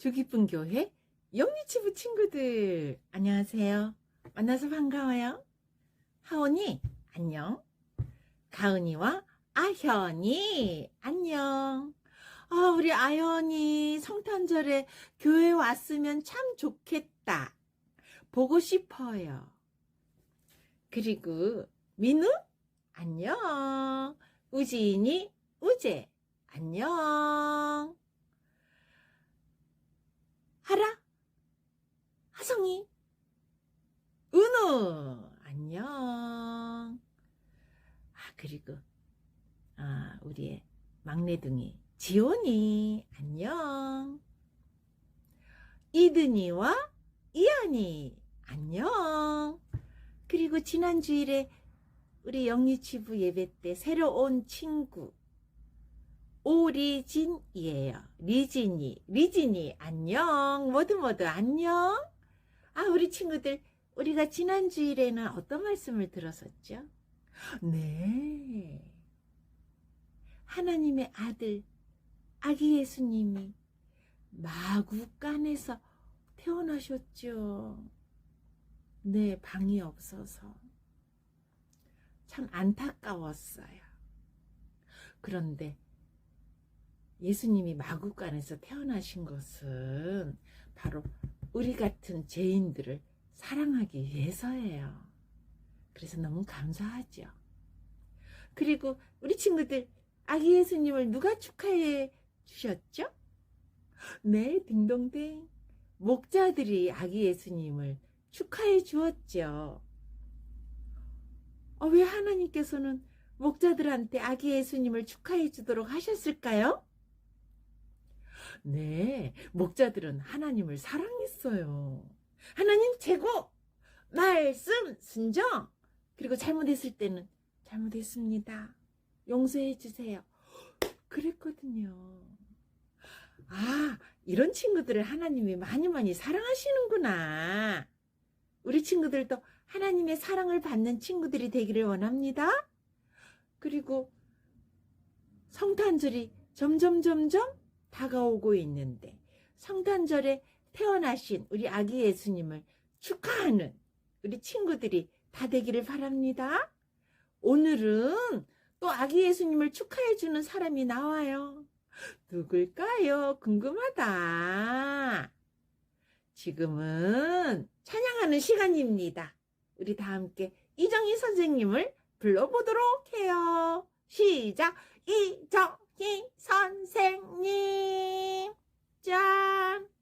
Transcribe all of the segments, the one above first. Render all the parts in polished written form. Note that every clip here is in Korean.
주기쁨 교회 영리치부 친구들 안녕하세요. 만나서 반가워요. 하온이 안녕. 가은이와 아현이 안녕. 우리 아현이 성탄절에 교회 왔으면 참 좋겠다. 보고 싶어요. 그리고 민우 안녕. 우진이 우재 안녕. 하라 하성이 은우 안녕. 그리고 우리의 막내둥이 지온이 안녕. 이든이와 이한이 안녕. 그리고 지난 주일에 우리 영리치부 예배 때 새로 온 친구 오리진이에요. 리진이 안녕. 모두 안녕. 우리 친구들, 우리가 지난 주일에는 어떤 말씀을 들었었죠? 네, 하나님의 아들 아기 예수님이 마구간에서 태어나셨죠. 네, 방이 없어서 참 안타까웠어요. 그런데 예수님이 마구간에서 태어나신 것은 바로 우리 같은 죄인들을 사랑하기 위해서예요. 그래서 너무 감사하죠. 그리고 우리 친구들, 아기 예수님을 누가 축하해 주셨죠? 네, 딩동댕. 목자들이 아기 예수님을 축하해 주었죠. 왜 하나님께서는 목자들한테 아기 예수님을 축하해 주도록 하셨을까요? 네, 목자들은 하나님을 사랑했어요. 하나님 최고! 말씀, 순종! 그리고 잘못했을 때는 잘못했습니다. 용서해 주세요. 그랬거든요. 이런 친구들을 하나님이 많이 사랑하시는구나. 우리 친구들도 하나님의 사랑을 받는 친구들이 되기를 원합니다. 그리고 성탄절이 점점 다가오고 있는데 성탄절에 태어나신 우리 아기 예수님을 축하하는 우리 친구들이 다 되기를 바랍니다. 오늘은 또 아기 예수님을 축하해주는 사람이 나와요. 누굴까요? 궁금하다. 지금은 찬양하는 시간입니다. 우리 다 함께 이정희 선생님을 불러보도록 해요. 시작! 이정희 선생님 짠!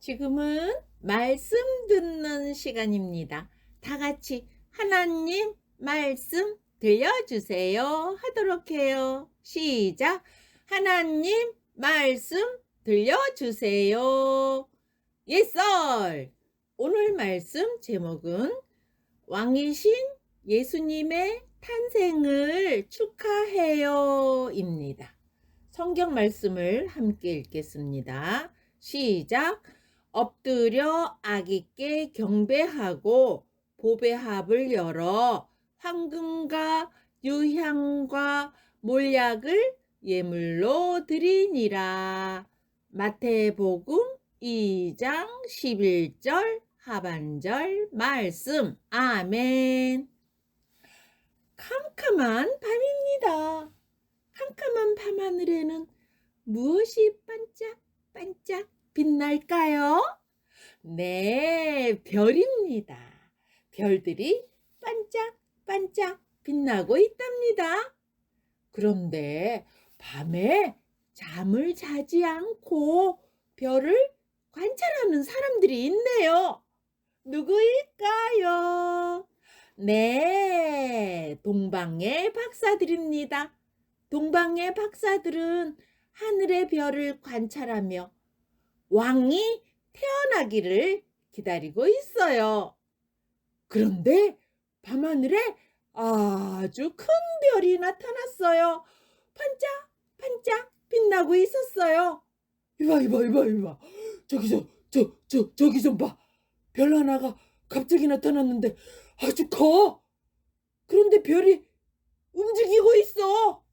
지금은 말씀 듣는 시간입니다. 다 같이 하나님 말씀 들려주세요 하도록 해요. 시작! 하나님 말씀 들려주세요. 예썰! 오늘 말씀 제목은 왕이신 예수님의 탄생을 축하해요 입니다. 성경 말씀을 함께 읽겠습니다. 시작! 엎드려 아기께 경배하고 보배합을 열어 황금과 유향과 몰약을 예물로 드리니라. 마태복음 2장 11절 하반절 말씀. 아멘. 캄캄한 밤입니다. 캄캄한 밤 밤하늘에는 무엇이 반짝반짝 빛날까요? 네, 별입니다. 별들이 반짝반짝 빛나고 있답니다. 그런데 밤에 잠을 자지 않고 별을 관찰하는 사람들이 있네요. 누구일까요? 네, 동방의 박사들입니다. 동방의 박사들은 하늘의 별을 관찰하며 왕이 태어나기를 기다리고 있어요. 그런데 밤하늘에 아주 큰 별이 나타났어요. 반짝반짝 빛나고 있었어요. 이봐. 저기 좀 봐. 별 하나가 갑자기 나타났는데 아주 커. 그런데 별이 움직이고 있어.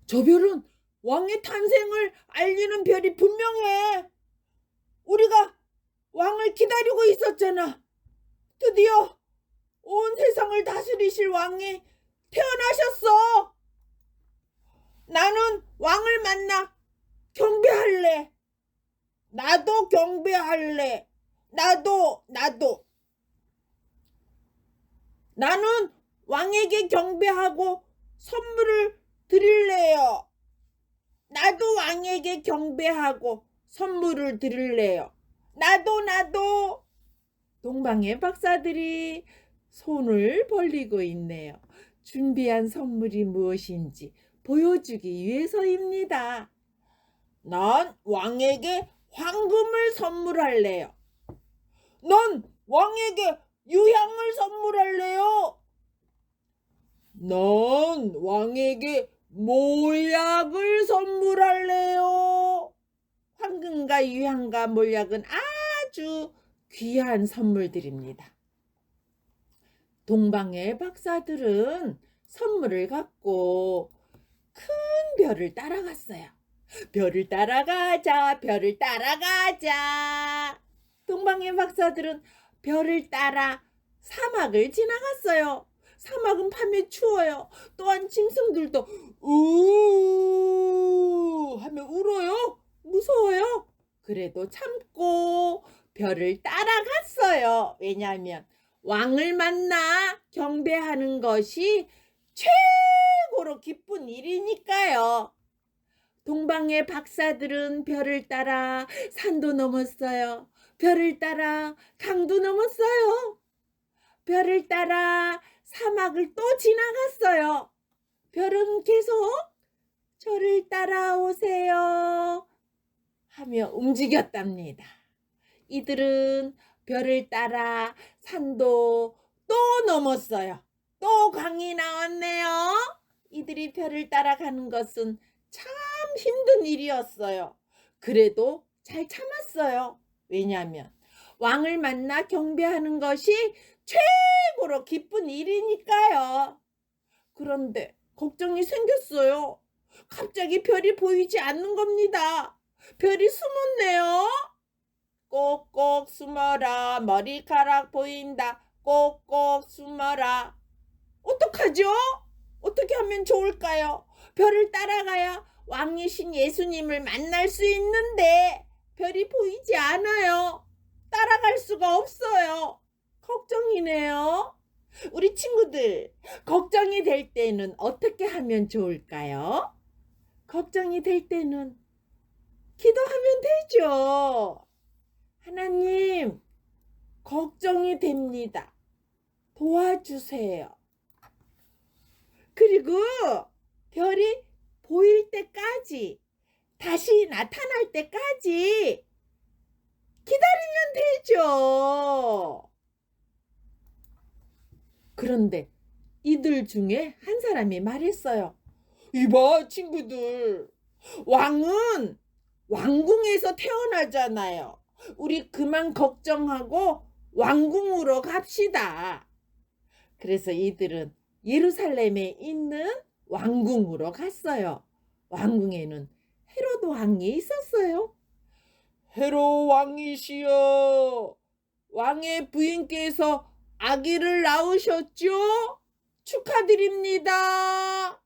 저 별은 왕의 탄생을 알리는 별이 분명해. 우리가 왕을 기다리고 있었잖아. 드디어 온 세상을 다스리실 왕이 태어나셨어. 나는 왕을 만나 경배할래. 나도 경배할래. 나도. 나는 왕에게 경배하고 선물을 드릴래요. 나도 왕에게 경배하고 선물을 드릴래요. 나도. 동방의 박사들이 손을 벌리고 있네요. 준비한 선물이 무엇인지 보여주기 위해서입니다. 난 왕에게 황금을 선물할래요. 난 왕에게 유향을 선물할래요. 난 왕에게 몰약을 선물할래요. 황금과 유향과 몰약은 아주 귀한 선물들입니다. 동방의 박사들은 선물을 갖고 큰 별을 따라갔어요. 별을 따라가자. 동방의 박사들은 별을 따라 사막을 지나갔어요. 사막은 밤에 추워요. 또한 짐승들도 우 하며 울어요. 무서워요. 그래도 참고 별을 따라갔어요. 왜냐하면 왕을 만나 경배하는 것이 최고로 기쁜 일이니까요. 동방의 박사들은 별을 따라 산도 넘었어요. 별을 따라 강도 넘었어요. 별을 따라 사막을 또 지나갔어요. 별은 계속 저를 따라오세요 하며 움직였답니다. 이들은 별을 따라 산도 또 넘었어요. 또 강이 나왔네요. 이들이 별을 따라가는 것은 참 힘든 일이었어요. 그래도 잘 참았어요. 왜냐하면 왕을 만나 경배하는 것이 최고로 기쁜 일이니까요. 그런데 걱정이 생겼어요. 갑자기 별이 보이지 않는 겁니다. 별이 숨었네요. 꼭꼭 숨어라. 머리카락 보인다. 꼭꼭 숨어라. 어떡하죠? 어떻게 하면 좋을까요? 별을 따라가야 왕이신 예수님을 만날 수 있는데 별이 보이지 않아요. 따라갈 수가 없어요. 걱정이네요. 우리 친구들, 걱정이 될 때는 어떻게 하면 좋을까요? 걱정이 될 때는 기도하면 되죠. 하나님, 걱정이 됩니다. 도와주세요. 그리고 별이 보일 때까지, 다시 나타날 때까지 기다리면 되죠. 그런데 이들 중에 한 사람이 말했어요. 이봐, 친구들. 왕은 왕궁에서 태어나잖아요. 우리 그만 걱정하고 왕궁으로 갑시다. 그래서 이들은 예루살렘에 있는 왕궁으로 갔어요. 왕궁에는 헤로도 왕이 있었어요. 헤롯 왕이시여, 왕의 부인께서 아기를 낳으셨죠? 축하드립니다.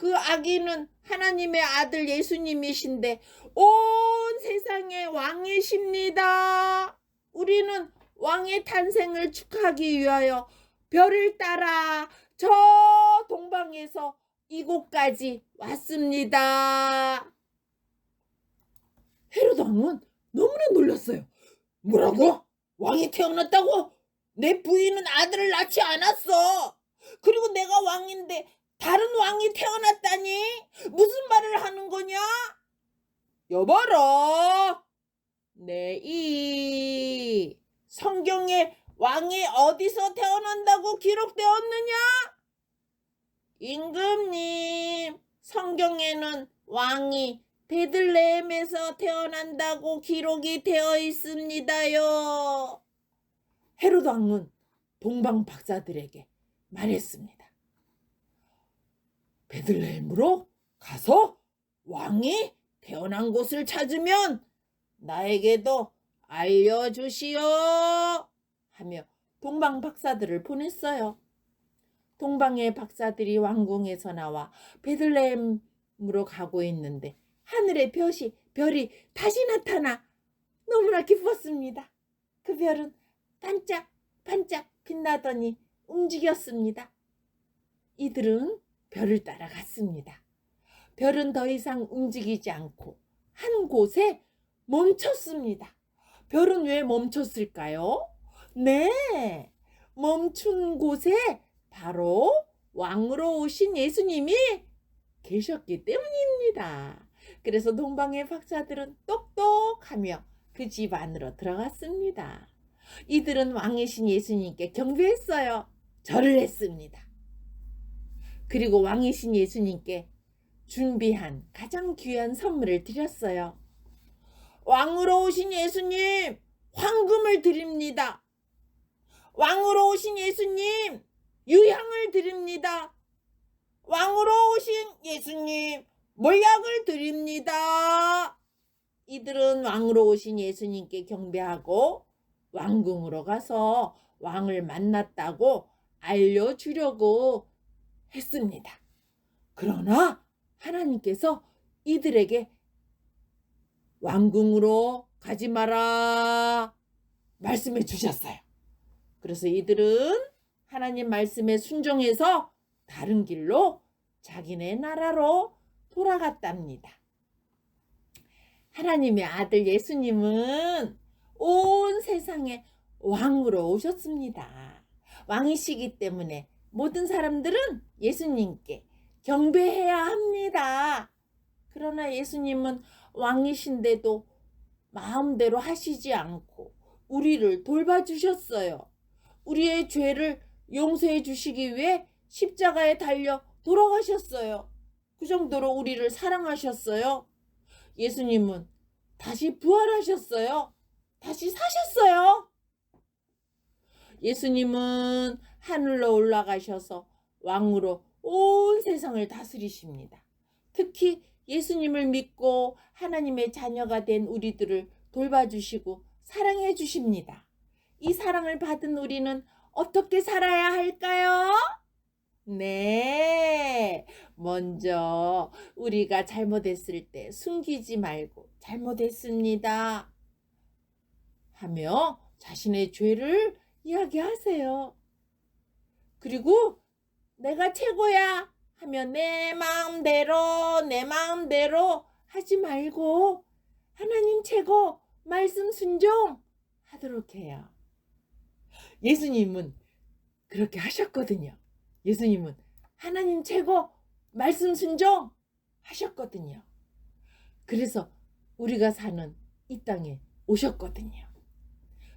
그 아기는 하나님의 아들 예수님이신데 온 세상의 왕이십니다. 우리는 왕의 탄생을 축하하기 위하여 별을 따라 저 동방에서 이곳까지 왔습니다. 헤로드 왕은 너무나 놀랐어요. 뭐라고? 왕이 태어났다고? 내 부인은 아들을 낳지 않았어. 그리고 내가 왕인데 다른 왕이 태어났다니? 무슨 말을 하는 거냐? 여봐라. 이 성경에 왕이 어디서 태어난다고 기록되었느냐? 임금님, 성경에는 왕이 베들레헴에서 태어난다고 기록이 되어 있습니다요. 헤로드 왕은 동방 박사들에게 말했습니다. 베들레헴으로 가서 왕이 태어난 곳을 찾으면 나에게도 알려주시오 하며 동방 박사들을 보냈어요. 동방의 박사들이 왕궁에서 나와 베들레헴으로 가고 있는데 하늘의 별이 다시 나타나 너무나 기뻤습니다. 그 별은 반짝반짝 빛나더니 움직였습니다. 이들은 별을 따라갔습니다. 별은 더 이상 움직이지 않고 한 곳에 멈췄습니다. 별은 왜 멈췄을까요? 네, 멈춘 곳에 바로 왕으로 오신 예수님이 계셨기 때문입니다. 그래서 동방의 박사들은 똑똑하며 그 집 안으로 들어갔습니다. 이들은 왕이신 예수님께 경배했어요. 절을 했습니다. 그리고 왕이신 예수님께 준비한 가장 귀한 선물을 드렸어요. 왕으로 오신 예수님, 황금을 드립니다. 왕으로 오신 예수님, 유향을 드립니다. 왕으로 오신 예수님, 몰약을 드립니다. 이들은 왕으로 오신 예수님께 경배하고 왕궁으로 가서 왕을 만났다고 알려주려고 했습니다. 그러나 하나님께서 이들에게 왕궁으로 가지 마라 말씀해 주셨어요. 그래서 이들은 하나님 말씀에 순종해서 다른 길로 자기네 나라로 돌아갔답니다. 하나님의 아들 예수님은 온 세상에 왕으로 오셨습니다. 왕이시기 때문에 모든 사람들은 예수님께 경배해야 합니다. 그러나 예수님은 왕이신데도 마음대로 하시지 않고 우리를 돌봐주셨어요. 우리의 죄를 용서해 주시기 위해 십자가에 달려 돌아가셨어요. 그 정도로 우리를 사랑하셨어요. 예수님은 다시 부활하셨어요. 다시 사셨어요. 예수님은 하늘로 올라가셔서 왕으로 온 세상을 다스리십니다. 특히 예수님을 믿고 하나님의 자녀가 된 우리들을 돌봐주시고 사랑해 주십니다. 이 사랑을 받은 우리는 어떻게 살아야 할까요? 네, 먼저 우리가 잘못했을 때 숨기지 말고 잘못했습니다 하며 자신의 죄를 이야기하세요. 그리고 내가 최고야 하면 내 마음대로 하지 말고 하나님 최고 말씀 순종하도록 해요. 예수님은 그렇게 하셨거든요. 예수님은 하나님 최고 말씀 순종 하셨거든요. 그래서 우리가 사는 이 땅에 오셨거든요.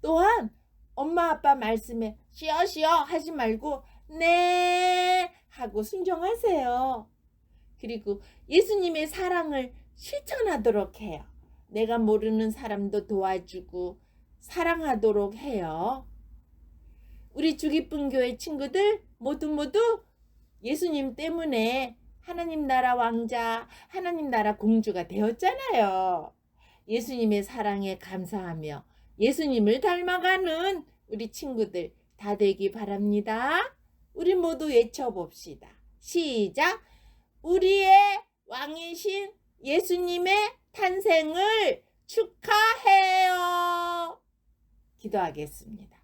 또한 엄마 아빠 말씀에 쉬어 하지 말고 네 하고 순종하세요. 그리고 예수님의 사랑을 실천하도록 해요. 내가 모르는 사람도 도와주고 사랑하도록 해요. 우리 주기쁨 교회 친구들 모두 예수님 때문에 하나님 나라 왕자, 하나님 나라 공주가 되었잖아요. 예수님의 사랑에 감사하며 예수님을 닮아가는 우리 친구들 다 되기 바랍니다. 우리 모두 외쳐봅시다. 시작! 우리의 왕이신 예수님의 탄생을 축하해요. 기도하겠습니다.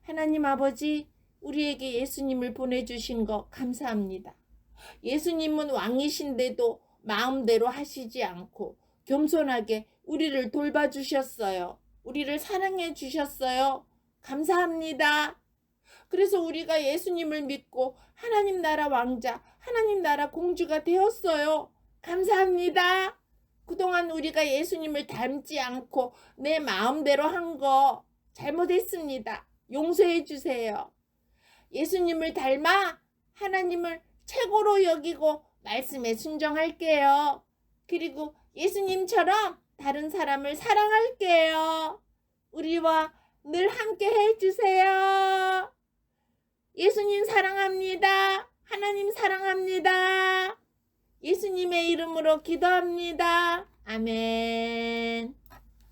하나님 아버지, 우리에게 예수님을 보내주신 거 감사합니다. 예수님은 왕이신데도 마음대로 하시지 않고 겸손하게 우리를 돌봐주셨어요. 우리를 사랑해 주셨어요. 감사합니다. 그래서 우리가 예수님을 믿고 하나님 나라 왕자, 하나님 나라 공주가 되었어요. 감사합니다. 그동안 우리가 예수님을 닮지 않고 내 마음대로 한 거 잘못했습니다. 용서해 주세요. 예수님을 닮아 하나님을 최고로 여기고 말씀에 순종할게요. 그리고 예수님처럼 다른 사람을 사랑할게요. 우리와 늘 함께 해주세요. 예수님 사랑합니다. 하나님 사랑합니다. 예수님의 이름으로 기도합니다. 아멘.